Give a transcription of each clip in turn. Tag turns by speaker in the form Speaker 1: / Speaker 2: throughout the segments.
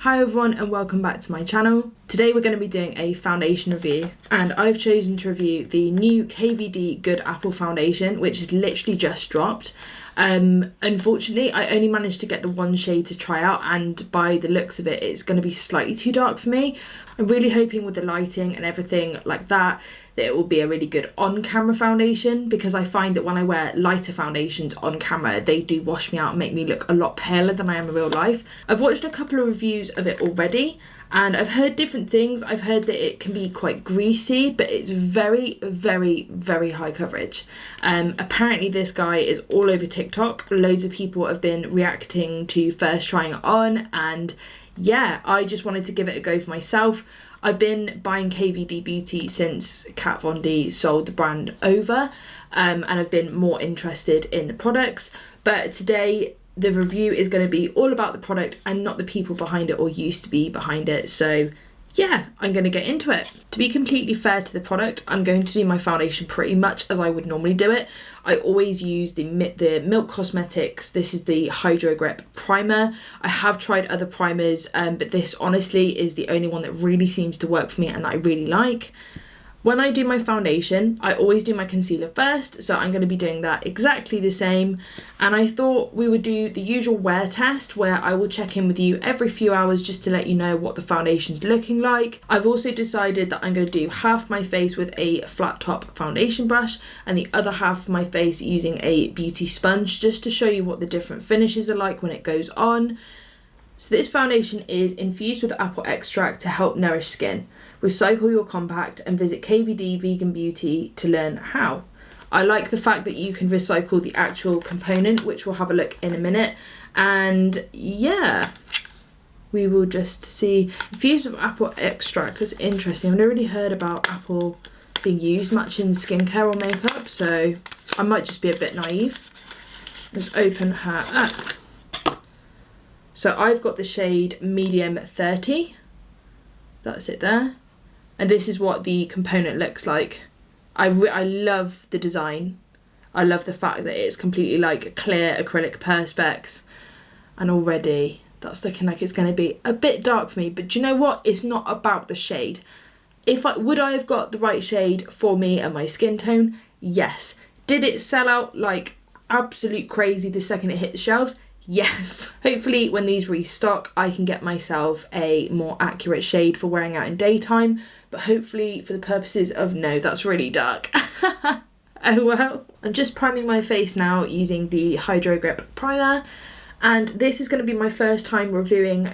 Speaker 1: Hi everyone and welcome back to my channel. Today we're going to be doing a foundation review and I've chosen to review the new KVD Good Apple foundation, which is literally just dropped. Unfortunately I only managed to get the one shade to try out, and by the looks of it it's going to be slightly too dark for me. I'm really hoping with the lighting and everything like that it will be a really good on-camera foundation, because I find that when I wear lighter foundations on camera they do wash me out and make me look a lot paler than I am in real life. I've watched a couple of reviews of it already and I've heard different things. I've heard that it can be quite greasy, but it's very, very, very high coverage. Apparently this guy is all over TikTok. Loads of people have been reacting to first trying it on, and yeah, I just wanted to give it a go for myself. I've been buying KVD Beauty since Kat Von D sold the brand over, and I've been more interested in the products. But today the review is going to be all about the product and not the people behind it or used to be behind it. So yeah, I'm going to get into it. To be completely fair to the product, I'm going to do my foundation pretty much as I would normally do it. I always use the Milk Cosmetics. This is the Hydro Grip Primer. I have tried other primers, but this honestly is the only one that really seems to work for me and that I really like. When I do my foundation, I always do my concealer first, so I'm going to be doing that exactly the same. And I thought we would do the usual wear test, where I will check in with you every few hours just to let you know what the foundation's looking like. I've also decided that I'm going to do half my face with a flat top foundation brush and the other half of my face using a beauty sponge, just to show you what the different finishes are like when it goes on. So this foundation is infused with apple extract to help nourish skin. Recycle your compact and visit KVD Vegan Beauty to learn how. I like the fact that you can recycle the actual component, which we'll have a look in a minute. And yeah, we will just see. Infused with apple extract, that's interesting. I've never really heard about apple being used much in skincare or makeup, so I might just be a bit naive. Let's open her up. So I've got the shade medium 30, that's it there. And this is what the component looks like. I love the design. I love the fact that it's completely like clear acrylic perspex. And already that's looking like it's going to be a bit dark for me. But do you know what? It's not about the shade. Would I have got the right shade for me and my skin tone? Yes. Did it sell out like absolute crazy the second it hit the shelves? Yes. Hopefully when these restock I can get myself a more accurate shade for wearing out in daytime, but hopefully for the purposes of no, that's really dark. Oh well. I'm just priming my face now using the Hydro Grip Primer, and this is going to be my first time reviewing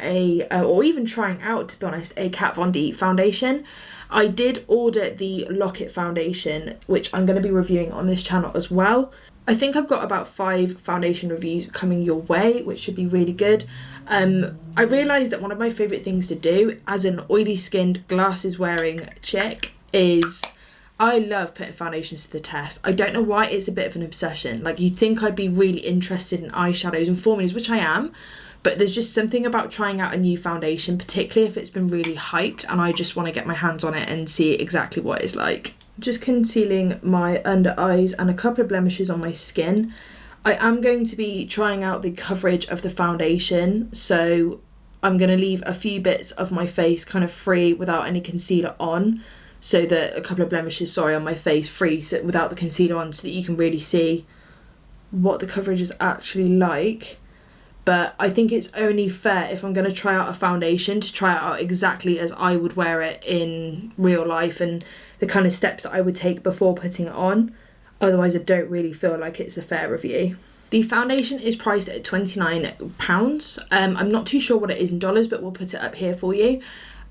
Speaker 1: or even trying out, to be honest, a Kat Von D foundation. I did order the Lock-It foundation, which I'm going to be reviewing on this channel as well. I think I've got about 5 foundation reviews coming your way, which should be really good. I realised that one of my favourite things to do as an oily skinned glasses wearing chick is I love putting foundations to the test. I don't know why, it's a bit of an obsession. Like, you'd think I'd be really interested in eyeshadows and formulas, which I am, but there's just something about trying out a new foundation, particularly if it's been really hyped and I just want to get my hands on it and see exactly what it's like. Just concealing my under eyes and a couple of blemishes on my skin. I am going to be trying out the coverage of the foundation, so I'm going to leave a few bits of my face kind of free without any concealer on, so that a couple of blemishes, on my face free without the concealer on, so that you can really see what the coverage is actually like. But I think it's only fair, if I'm going to try out a foundation, to try it out exactly as I would wear it in real life and the kind of steps that I would take before putting it on. Otherwise I don't really feel like it's a fair review. The foundation is priced at £29. I'm not too sure what it is in dollars, but we'll put it up here for you.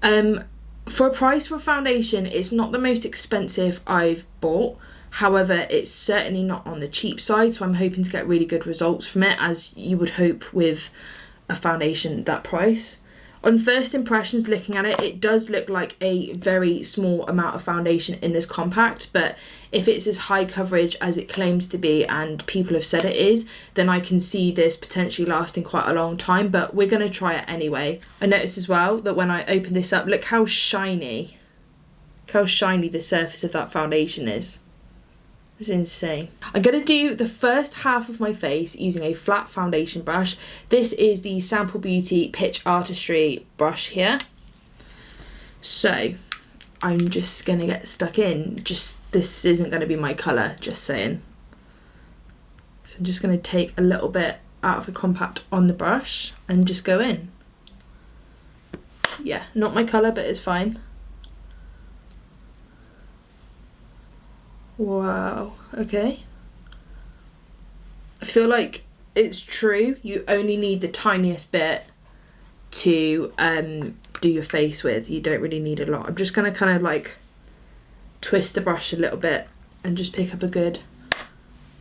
Speaker 1: For a price for a foundation, it's not the most expensive I've bought. However, it's certainly not on the cheap side, so I'm hoping to get really good results from it, as you would hope with a foundation at that price. On first impressions, looking at it, it does look like a very small amount of foundation in this compact, but if it's as high coverage as it claims to be and people have said it is, then I can see this potentially lasting quite a long time, but we're going to try it anyway. I noticed as well that when I open this up, look how shiny the surface of that foundation is. It's insane. I'm going to do the first half of my face using a flat foundation brush. This is the Sample Beauty Pitch Artistry brush here. So I'm just going to get stuck in. This isn't going to be my colour, just saying. So I'm just going to take a little bit out of the compact on the brush and just go in. Yeah, not my colour, but it's fine. Wow, okay. I feel like it's true, you only need the tiniest bit to do your face with. You don't really need a lot. I'm just gonna kind of like twist the brush a little bit and just pick up a good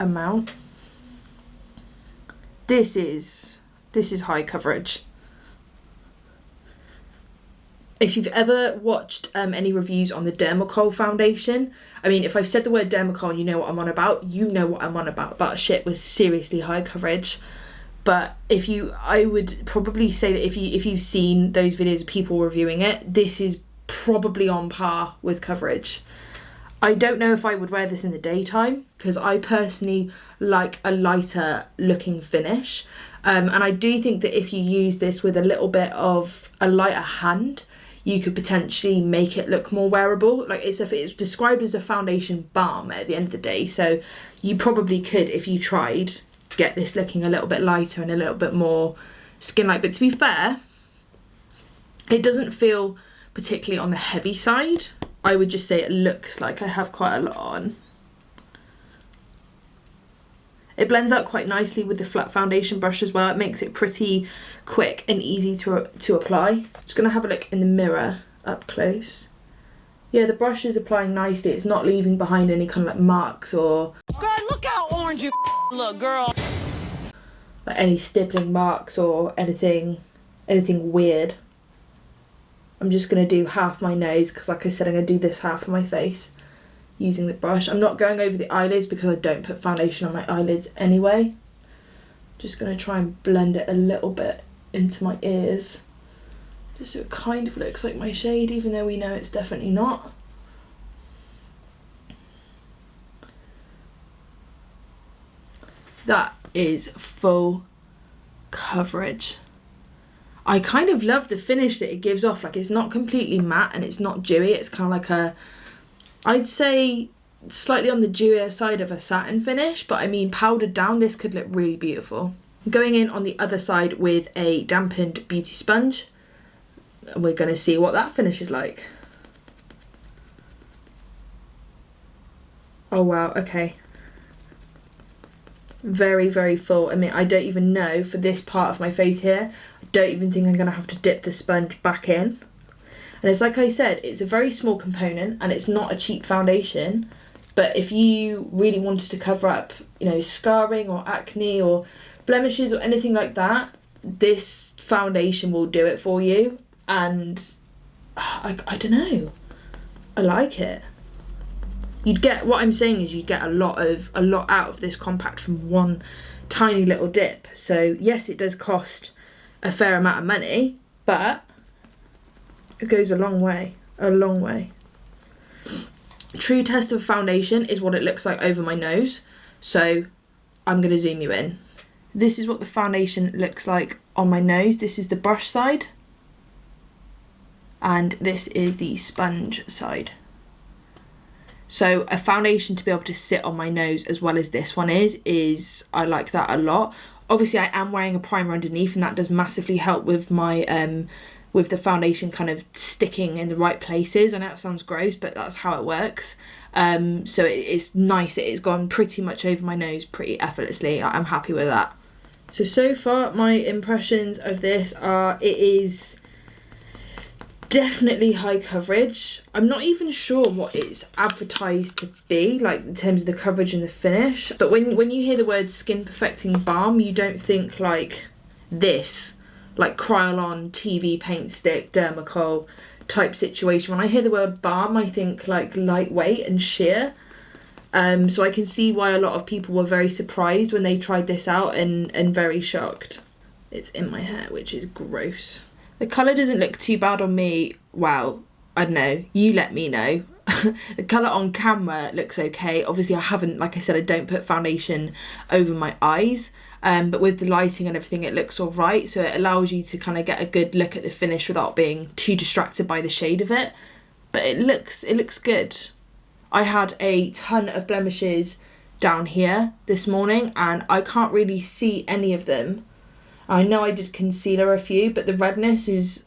Speaker 1: amount. This is high coverage. If you've ever watched any reviews on the Dermacol foundation, I mean, if I've said the word Dermacol and you know what I'm on about, you know what I'm on about. That shit was seriously high coverage. But I would probably say that if you've seen those videos of people reviewing it, this is probably on par with coverage. I don't know if I would wear this in the daytime, because I personally like a lighter looking finish. And I do think that if you use this with a little bit of a lighter hand, you could potentially make it look more wearable. Like it's described as a foundation balm at the end of the day. So you probably could, if you tried, get this looking a little bit lighter and a little bit more skin-like. But to be fair, it doesn't feel particularly on the heavy side. I would just say it looks like I have quite a lot on. It blends out quite nicely with the flat foundation brush as well. It makes it pretty quick and easy to apply. Just gonna have a look in the mirror up close. Yeah, the brush is applying nicely. It's not leaving behind any kind of like marks or...
Speaker 2: Girl, look how orange you look, girl.
Speaker 1: Like any stippling marks or anything weird. I'm just gonna do half my nose because like I said, I'm gonna do this half of my face using the brush. I'm not going over the eyelids because I don't put foundation on my eyelids anyway. Just going to try and blend it a little bit into my ears. Just so it kind of looks like my shade, even though we know it's definitely not. That is full coverage. I kind of love the finish that it gives off. Like it's not completely matte and it's not dewy. It's kind of like I'd say slightly on the dewier side of a satin finish, but I mean powdered down this could look really beautiful. Going in on the other side with a dampened beauty sponge, and we're going to see what that finish is like. Oh wow, okay. Very, very full. I mean, I don't even know for this part of my face here, I don't even think I'm going to have to dip the sponge back in. And it's like I said, it's a very small component and it's not a cheap foundation. But if you really wanted to cover up, you know, scarring or acne or blemishes or anything like that, this foundation will do it for you. And I don't know, I like it. You'd get, what I'm saying is you'd get a lot out of this compact from one tiny little dip. So yes, it does cost a fair amount of money, but it goes a long way, a long way. True test of foundation is what it looks like over my nose. So I'm going to zoom you in. This is what the foundation looks like on my nose. This is the brush side. And this is the sponge side. So a foundation to be able to sit on my nose as well as this one is I like that a lot. Obviously I am wearing a primer underneath and that does massively help with my with the foundation kind of sticking in the right places. I know it sounds gross, but that's how it works. So it's nice that it's gone pretty much over my nose pretty effortlessly. I'm happy with that. So far my impressions of this are it is definitely high coverage. I'm not even sure what it's advertised to be, like in terms of the coverage and the finish. But when you hear the word skin perfecting balm, you don't think like this, like Kryolan TV paint stick, Dermacol type situation. When I hear the word balm, I think like lightweight and sheer. So I can see why a lot of people were very surprised when they tried this out and very shocked. It's in my hair, which is gross. The colour doesn't look too bad on me. Well, I don't know. You let me know. the colour on camera looks okay. Obviously I haven't, like I said, I don't put foundation over my eyes, but with the lighting and everything it looks all right, so it allows you to kind of get a good look at the finish without being too distracted by the shade of it. But it looks good. I had a ton of blemishes down here this morning and I can't really see any of them. I know I did concealer a few, but the redness is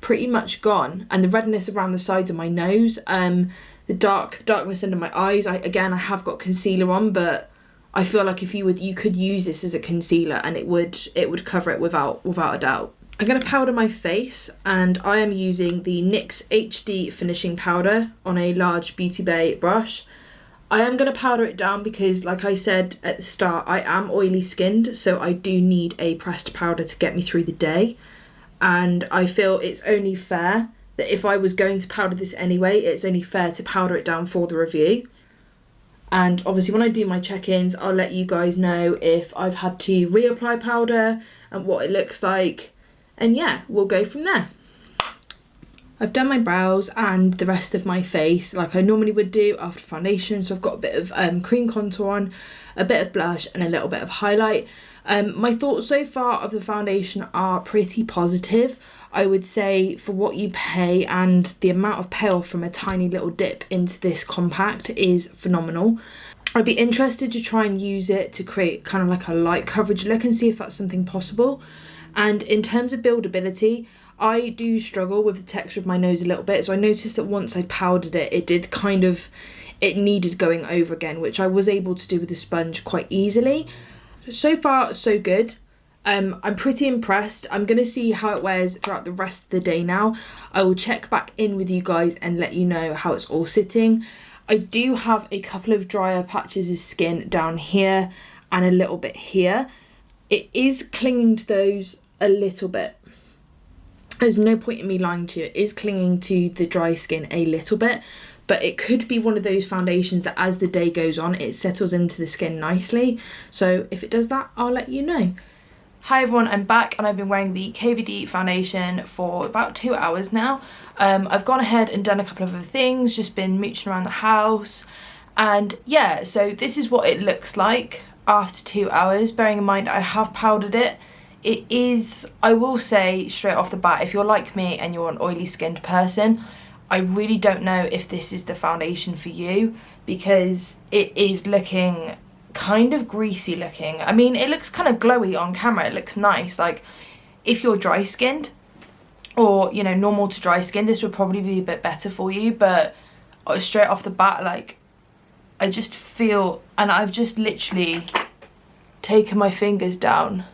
Speaker 1: pretty much gone, and the redness around the sides of my nose, the darkness under my eyes. I have got concealer on, but I feel like if you could use this as a concealer and it would cover it without a doubt. I'm going to powder my face, and I am using the Nyx Hd Finishing Powder on a large Beauty Bay brush. I am going to powder it down because, like I said at the start, I am oily skinned, so I do need a pressed powder to get me through the day. And I feel it's only fair that if I was going to powder this anyway, it's only fair to powder it down for the review. And obviously when I do my check-ins, I'll let you guys know if I've had to reapply powder and what it looks like. And yeah, we'll go from there. I've done my brows and the rest of my face like I normally would do after foundation. So I've got a bit of cream contour on, a bit of blush and a little bit of highlight. My thoughts so far of the foundation are pretty positive. I would say for what you pay and the amount of payoff from a tiny little dip into this compact is phenomenal. I'd be interested to try and use it to create kind of like a light coverage look and see if that's something possible. And in terms of buildability, I do struggle with the texture of my nose a little bit. So I noticed that once I powdered it, it needed going over again, which I was able to do with the sponge quite easily. So far, so good. I'm pretty impressed. I'm going to see how it wears throughout the rest of the day now. I will check back in with you guys and let you know how it's all sitting. I do have a couple of drier patches of skin down here and a little bit here. It is clinging to those a little bit. There's no point in me lying to you. It is clinging to the dry skin a little bit. But it could be one of those foundations that as the day goes on, it settles into the skin nicely. So if it does that, I'll let you know. Hi everyone, I'm back and I've been wearing the KVD foundation for about 2 hours now. I've gone ahead and done a couple of other things, just been mooching around the house. And yeah, so this is what it looks like after 2 hours. Bearing in mind I have powdered it. It is, I will say straight off the bat, if you're like me and you're an oily skinned person, I really don't know if this is the foundation for you because it is looking kind of greasy looking. I mean, it looks kind of glowy on camera. It looks nice. Like if you're dry skinned or, you know, normal to dry skin, this would probably be a bit better for you. But straight off the bat, like I just feel, and I've just literally taken my fingers down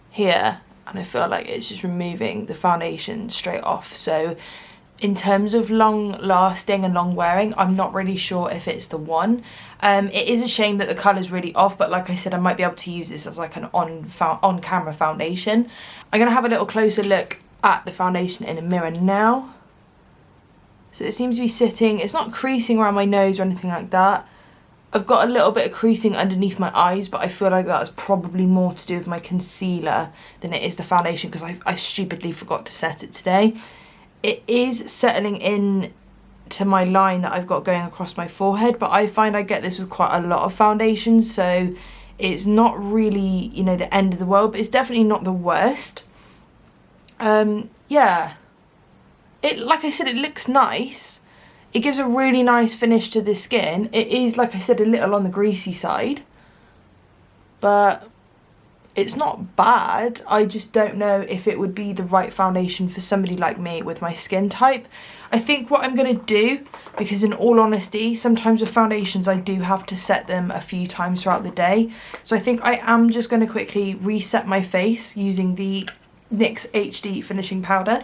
Speaker 1: here and I feel like it's just removing the foundation straight off. So in terms of long lasting and long wearing, I'm not really sure if it's the one. It is a shame that the colour's really off, but like I said, I might be able to use this as like an on camera foundation. I'm going to have a little closer look at the foundation in a mirror now. So it seems to be sitting, it's not creasing around my nose or anything like that. I've got a little bit of creasing underneath my eyes, but I feel like that's probably more to do with my concealer than it is the foundation because I stupidly forgot to set it today. It is settling in to my line that I've got going across my forehead, but I find I get this with quite a lot of foundations, so it's not really, you know, the end of the world, but it's definitely not the worst. Yeah. It, like I said, it looks nice. It gives a really nice finish to the skin. It is, like I said, a little on the greasy side, but it's not bad. I just don't know if it would be the right foundation for somebody like me with my skin type. I think what I'm going to do, because in all honesty, sometimes with foundations I do have to set them a few times throughout the day. So I think I am just going to quickly reset my face using the NYX Hd Finishing Powder.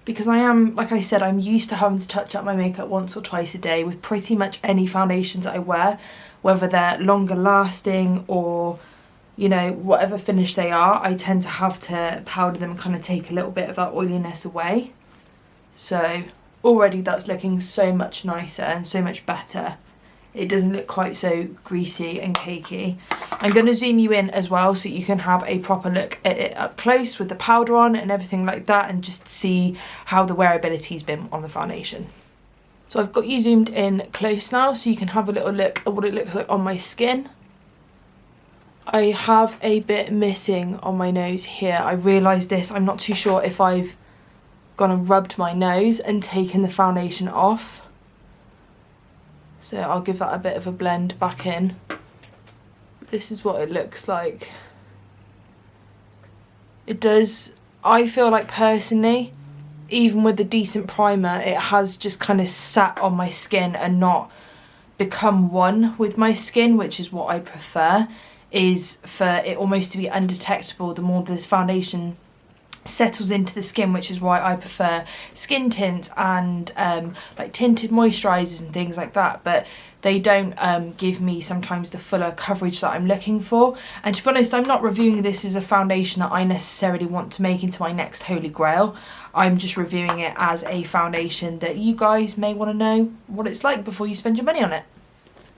Speaker 1: Because I am, like I said, I'm used to having to touch up my makeup once or twice a day with pretty much any foundations I wear, whether they're longer lasting or, you know, whatever finish they are. I tend to have to powder them and kind of take a little bit of that oiliness away. So already that's looking so much nicer and so much better it doesn't look quite so greasy and cakey. I'm going to zoom you in as well so you can have a proper look at it up close with the powder on and everything like that, and just see how the wearability's been on the foundation. So I've got you zoomed in close now so you can have a little look at what it looks like on my skin. I have a bit missing on my nose here. I realised this. I'm not too sure if I've gone and rubbed my nose and taken the foundation off. So I'll give that a bit of a blend back in. This is what it looks like. It does, I feel like personally, even with the decent primer, it has just kind of sat on my skin and not become one with my skin, which is what I prefer, is for it almost to be undetectable the more this foundation settles into the skin, which is why I prefer skin tints and like tinted moisturisers and things like that, but they don't give me sometimes the fuller coverage that I'm looking for. And to be honest, I'm not reviewing this as a foundation that I necessarily want to make into my next holy grail. I'm just reviewing it as a foundation that you guys may want to know what it's like before you spend your money on it.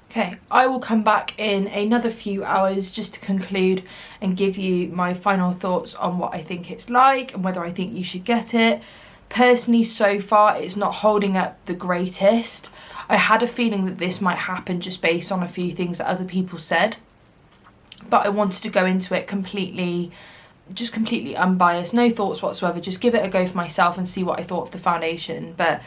Speaker 1: Okay, I will come back in another few hours just to conclude and give you my final thoughts on what I think it's like and whether I think you should get it. Personally, so far, it's not holding up the greatest. I had a feeling that this might happen just based on a few things that other people said, but I wanted to go into it completely unbiased, no thoughts whatsoever, just give it a go for myself and see what I thought of the foundation. But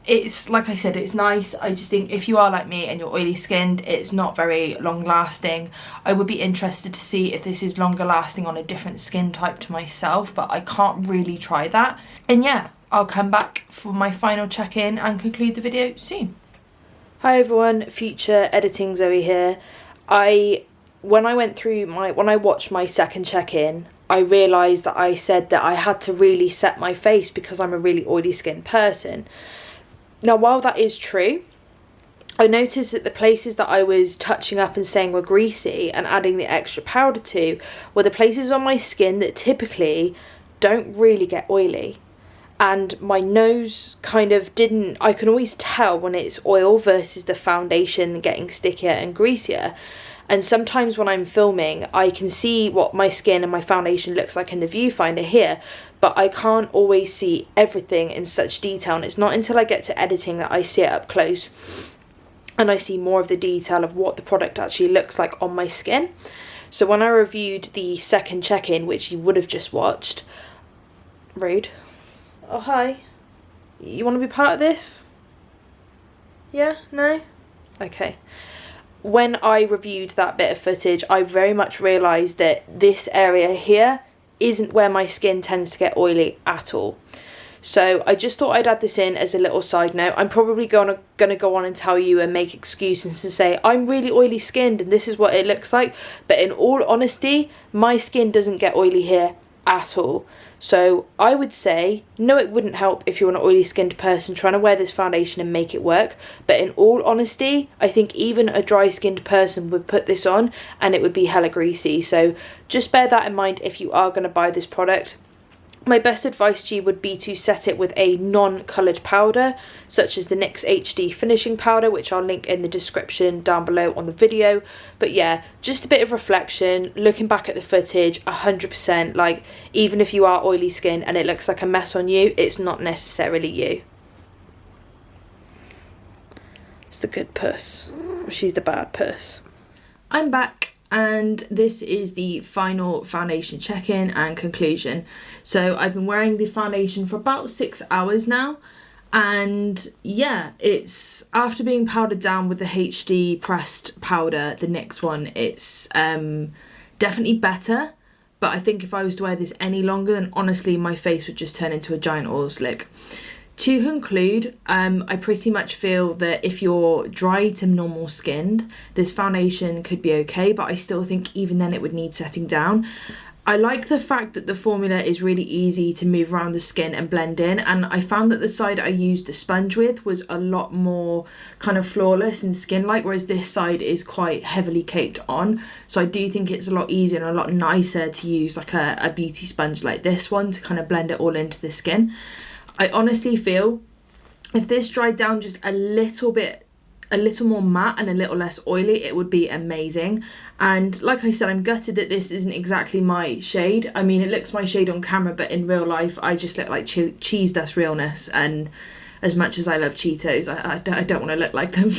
Speaker 1: it's, like I said, it's nice. I just think if you are like me and you're oily skinned, it's not very long lasting. I would be interested to see if this is longer lasting on a different skin type to myself, but I can't really try that. And yeah, I'll come back for my final check-in and conclude the video soon. Hi everyone, future editing Zoe here. When I watched my second check-in, I realised that I said that I had to really set my face because I'm a really oily skinned person. Now, while that is true, I noticed that the places that I was touching up and saying were greasy and adding the extra powder to were the places on my skin that typically don't really get oily. And my nose kind of didn't, I can always tell when it's oil versus the foundation getting stickier and greasier. And sometimes when I'm filming, I can see what my skin and my foundation looks like in the viewfinder here, but I can't always see everything in such detail. And it's not until I get to editing that I see it up close and I see more of the detail of what the product actually looks like on my skin. So when I reviewed the second check-in, which you would have just watched, rude. Oh, hi. You want to be part of this? Yeah? No? Okay. When I reviewed that bit of footage, I very much realised that this area here isn't where my skin tends to get oily at all. So I just thought I'd add this in as a little side note. I'm probably gonna go on and tell you and make excuses to say I'm really oily skinned and this is what it looks like. But in all honesty, my skin doesn't get oily here at all. So I would say, no, it wouldn't help if you're an oily skinned person trying to wear this foundation and make it work. But in all honesty, I think even a dry skinned person would put this on and it would be hella greasy. So just bear that in mind if you are going to buy this product. My best advice to you would be to set it with a non-coloured powder, such as the Nyx Hd Finishing Powder, which I'll link in the description down below on the video. But yeah, just a bit of reflection, looking back at the footage, 100%, like, even if you are oily skin and it looks like a mess on you, it's not necessarily you. It's the good puss. She's the bad puss. I'm back. And this is the final foundation check-in and conclusion. So I've been wearing the foundation for about 6 hours now. And yeah, it's after being powdered down with the HD pressed powder, the NYX one, it's definitely better. But I think if I was to wear this any longer, then honestly my face would just turn into a giant oil slick. To conclude, I pretty much feel that if you're dry to normal skinned, this foundation could be okay, but I still think even then it would need setting down. I like the fact that the formula is really easy to move around the skin and blend in, and I found that the side I used the sponge with was a lot more kind of flawless and skin-like, whereas this side is quite heavily caked on. So I do think it's a lot easier and a lot nicer to use like a beauty sponge like this one to kind of blend it all into the skin. I honestly feel if this dried down just a little bit a little more matte and a little less oily, it would be amazing. And like I said, I'm gutted that this isn't exactly my shade. I mean, it looks my shade on camera, but in real life I just look like cheese dust realness, and as much as I love Cheetos, I don't want to look like them.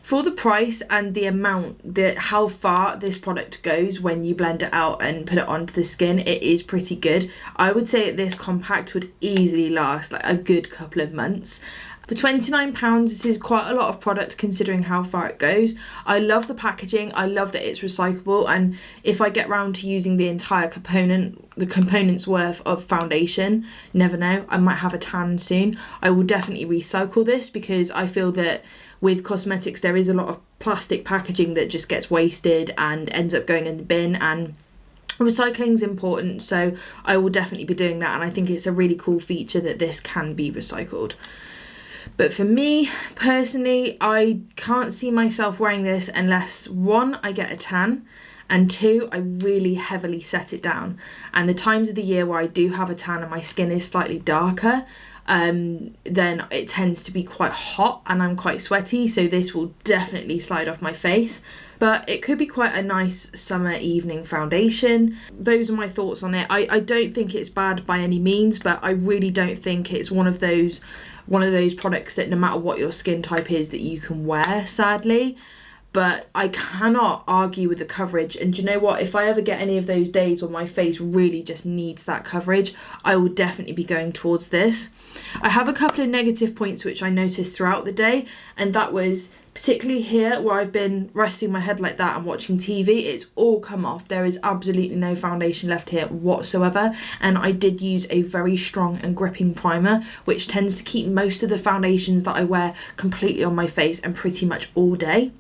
Speaker 1: For the price and the amount, how far this product goes when you blend it out and put it onto the skin, it is pretty good. I would say this compact would easily last like a good couple of months. For £29, this is quite a lot of product considering how far it goes. I love the packaging, I love that it's recyclable, and if I get round to using the entire component's worth of foundation, never know, I might have a tan soon. I will definitely recycle this because I feel that with cosmetics there is a lot of plastic packaging that just gets wasted and ends up going in the bin, and recycling is important, so I will definitely be doing that, and I think it's a really cool feature that this can be recycled. But for me personally, I can't see myself wearing this unless 1, I get a tan, and 2, I really heavily set it down. And the times of the year where I do have a tan and my skin is slightly darker, then it tends to be quite hot and I'm quite sweaty, so this will definitely slide off my face. But it could be quite a nice summer evening foundation. Those are my thoughts on it. I don't think it's bad by any means, but I really don't think it's one of those products that no matter what your skin type is that you can wear, sadly. But I cannot argue with the coverage, and do you know what, if I ever get any of those days where my face really just needs that coverage, I will definitely be going towards this. I have a couple of negative points which I noticed throughout the day, and that was particularly here where I've been resting my head like that and watching TV, it's all come off. There is absolutely no foundation left here whatsoever, and I did use a very strong and gripping primer which tends to keep most of the foundations that I wear completely on my face and pretty much all day.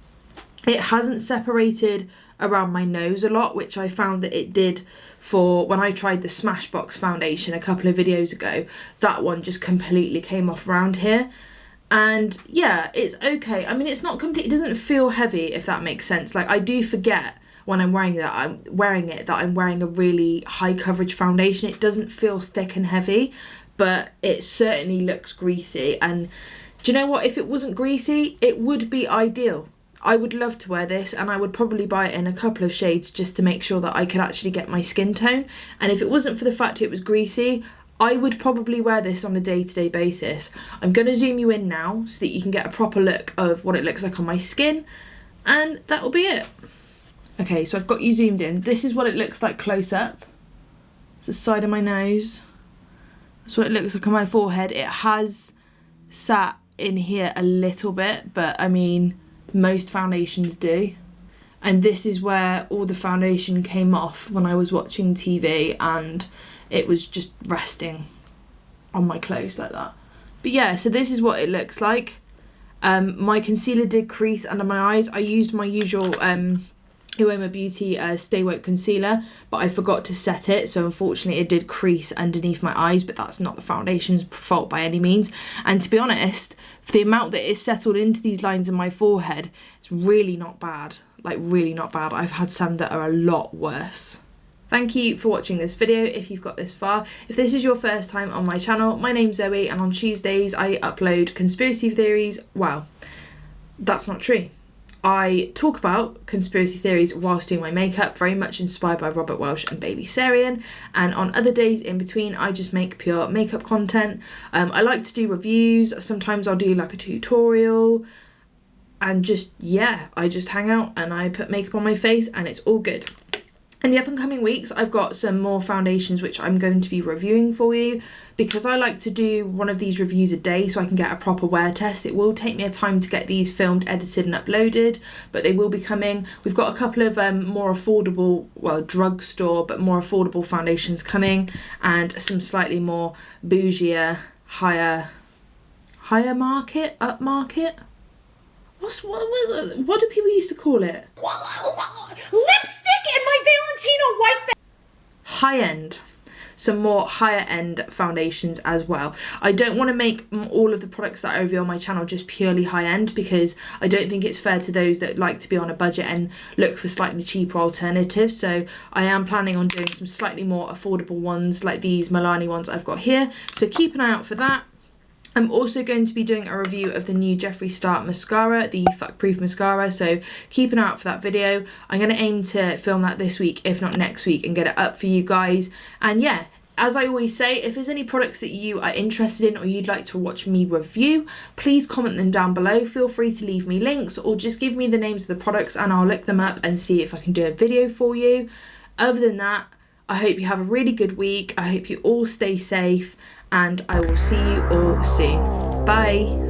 Speaker 1: It hasn't separated around my nose a lot, which I found that it did for when I tried the Smashbox foundation a couple of videos ago. That one just completely came off around here. And yeah, it's okay. I mean, it's not complete, it doesn't feel heavy, if that makes sense. Like, I do forget when I'm wearing that I'm wearing a really high coverage foundation. It doesn't feel thick and heavy, but it certainly looks greasy. And do you know what? If it wasn't greasy, it would be ideal. I would love to wear this, and I would probably buy it in a couple of shades just to make sure that I could actually get my skin tone. And if it wasn't for the fact it was greasy, I would probably wear this on a day-to-day basis. I'm going to zoom you in now so that you can get a proper look of what it looks like on my skin, and that will be it. Okay, so I've got you zoomed in. This is what it looks like close up. It's the side of my nose. That's what it looks like on my forehead. It has sat in here a little bit, but I mean, most foundations do. And this is where all the foundation came off when I was watching TV, and it was just resting on my clothes like that. But yeah, so this is what it looks like. My concealer did crease under my eyes. I used my usual Uoma Beauty Stay Woke concealer, but I forgot to set it, so unfortunately it did crease underneath my eyes, but that's not the foundation's fault by any means. And to be honest, for the amount that is settled into these lines in my forehead, it's really not bad. Like, really not bad. I've had some that are a lot worse. Thank you for watching this video if you've got this far. If this is your first time on my channel, my name's Zoe, and on Tuesdays I upload conspiracy theories. Wow, that's not true. I talk about conspiracy theories whilst doing my makeup, very much inspired by Robert Welsh and Baker-Sjogren, and on other days in between I just make pure makeup content. I like to do reviews, sometimes I'll do like a tutorial, and just, yeah, I just hang out and I put makeup on my face and it's all good. In the up and coming weeks, I've got some more foundations which I'm going to be reviewing for you, because I like to do one of these reviews a day so I can get a proper wear test. It will take me a time to get these filmed, edited and uploaded, but they will be coming. We've got a couple of more affordable, well, drugstore, but more affordable foundations coming, and some slightly more bougier, higher market, upmarket. What do people used to call it?
Speaker 3: Lipstick and my Valentino white bag.
Speaker 1: High-end. Some more higher-end foundations as well. I don't want to make all of the products that I review on my channel just purely high-end, because I don't think it's fair to those that like to be on a budget and look for slightly cheaper alternatives. So I am planning on doing some slightly more affordable ones, like these Milani ones I've got here. So keep an eye out for that. I'm also going to be doing a review of the new Jeffree Star mascara, the Fuck Proof mascara, so keep an eye out for that video. I'm going to aim to film that this week, if not next week, and get it up for you guys. And yeah, as I always say, if there's any products that you are interested in or you'd like to watch me review, please comment them down below. Feel free to leave me links or just give me the names of the products and I'll look them up and see if I can do a video for you. Other than that, I hope you have a really good week. I hope you all stay safe and I will see you all soon. Bye.